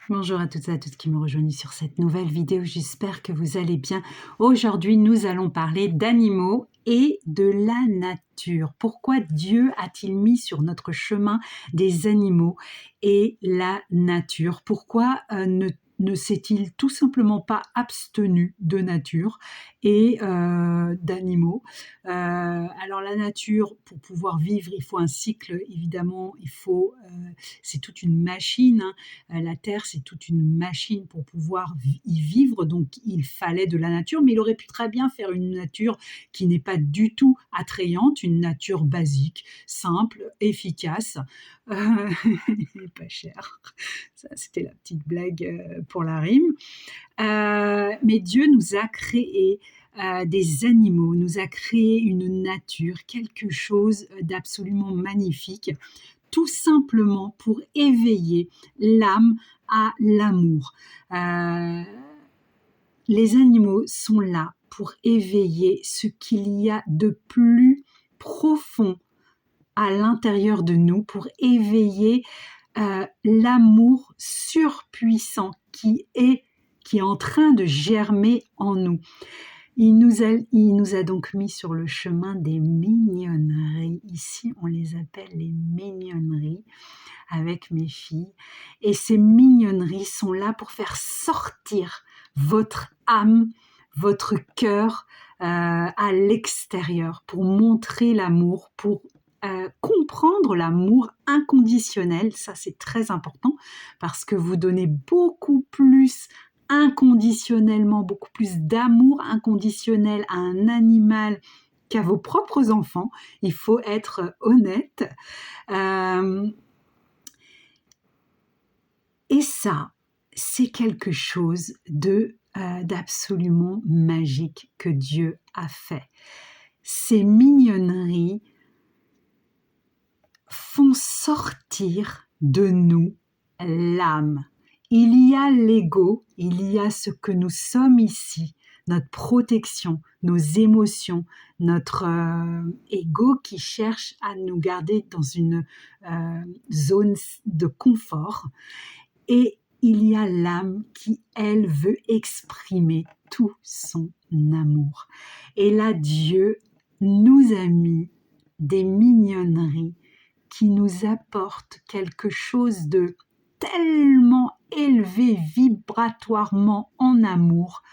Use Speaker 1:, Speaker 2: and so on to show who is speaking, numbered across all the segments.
Speaker 1: Bonjour à toutes et à tous qui me rejoignent sur cette nouvelle vidéo, j'espère que vous allez bien. Aujourd'hui, nous allons parler d'animaux et de la nature. Pourquoi Dieu a-t-il mis sur notre chemin des animaux et la nature? Pourquoi ne s'est-il tout simplement pas abstenu de nature et d'animaux? Alors la nature, pour pouvoir vivre, il faut un cycle, évidemment, c'est toute une machine, hein. La Terre, c'est toute une machine pour pouvoir y vivre, donc il fallait de la nature, mais il aurait pu très bien faire une nature qui n'est pas du tout attrayante, une nature basique, simple, efficace, euh, et pas chère. Ça, c'était la petite blague pour la rime. Mais Dieu nous a créé des animaux, nous a créé une nature, quelque chose d'absolument magnifique, tout simplement pour éveiller l'âme à l'amour. Euh, les animaux sont là pour éveiller ce qu'il y a de plus profond à l'intérieur de nous, pour éveiller l'amour surpuissant qui est en train de germer en nous. Il nous a donc mis sur le chemin des mignonneries. Ici, on les appelle les mignonneries avec mes filles. Et ces mignonneries sont là pour faire sortir votre âme, votre cœur à l'extérieur, pour montrer l'amour, pour comprendre l'amour inconditionnel. Ça, c'est très important parce que vous donnez beaucoup plus inconditionnellement, beaucoup plus d'amour inconditionnel à un animal qu'à vos propres enfants. Il faut être honnête. Et ça, c'est quelque chose d'absolument magique que Dieu a fait. Ces mignonneries font sortir de nous l'âme. Il y a l'ego, il y a ce que nous sommes ici, notre protection, nos émotions, notre ego qui cherche à nous garder dans une zone de confort. Et il y a l'âme qui, elle, veut exprimer tout son amour. Et là, Dieu nous a mis des mignonneries qui nous apportent quelque chose de tellement élevé vibratoirement en amour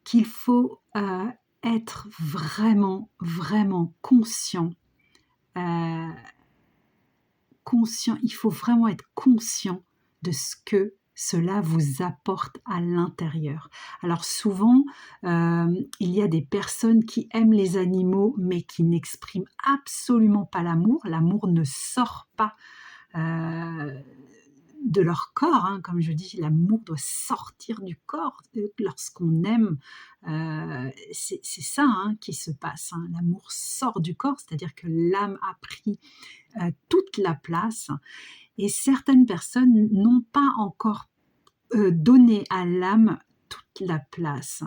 Speaker 1: qu'il faut être vraiment, vraiment conscient. Il faut vraiment être conscient de ce que cela vous apporte à l'intérieur. Alors souvent, il y a des personnes qui aiment les animaux, mais qui n'expriment absolument pas l'amour. L'amour ne sort pas de leur corps, hein. Comme je dis, l'amour doit sortir du corps lorsqu'on aime. C'est ça, hein, qui se passe, hein. L'amour sort du corps, c'est-à-dire que l'âme a pris toute la place, et certaines personnes n'ont pas encore donné à l'âme toute la place.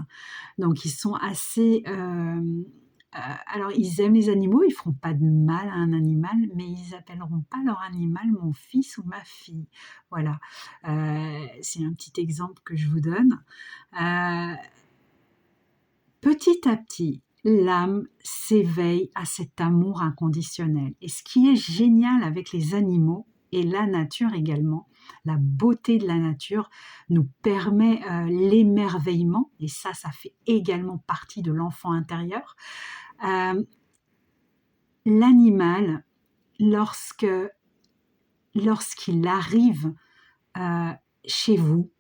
Speaker 1: Donc ils sont assez... alors ils aiment les animaux, ils ne feront pas de mal à un animal, mais ils n'appelleront pas leur animal mon fils ou ma fille. Voilà, c'est un petit exemple que je vous donne. Petit à petit, l'âme s'éveille à cet amour inconditionnel. Et ce qui est génial avec les animaux et la nature également, la beauté de la nature nous permet l'émerveillement, et ça fait également partie de l'enfant intérieur. L'animal, lorsqu'il arrive chez vous,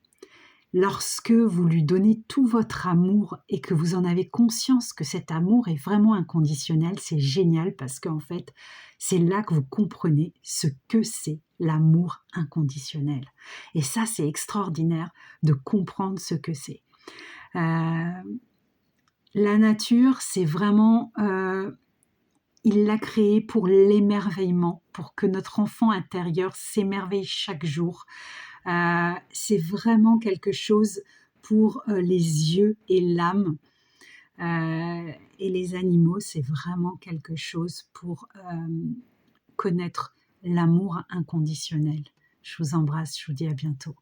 Speaker 1: lorsque vous lui donnez tout votre amour et que vous en avez conscience que cet amour est vraiment inconditionnel, c'est génial parce qu'en fait, c'est là que vous comprenez ce que c'est l'amour inconditionnel. Et ça, c'est extraordinaire de comprendre ce que c'est. La nature, c'est vraiment... il l'a créée pour l'émerveillement, pour que notre enfant intérieur s'émerveille chaque jour. C'est vraiment quelque chose pour les yeux et l'âme. Et les animaux, c'est vraiment quelque chose pour connaître l'amour inconditionnel. Je vous embrasse, je vous dis à bientôt.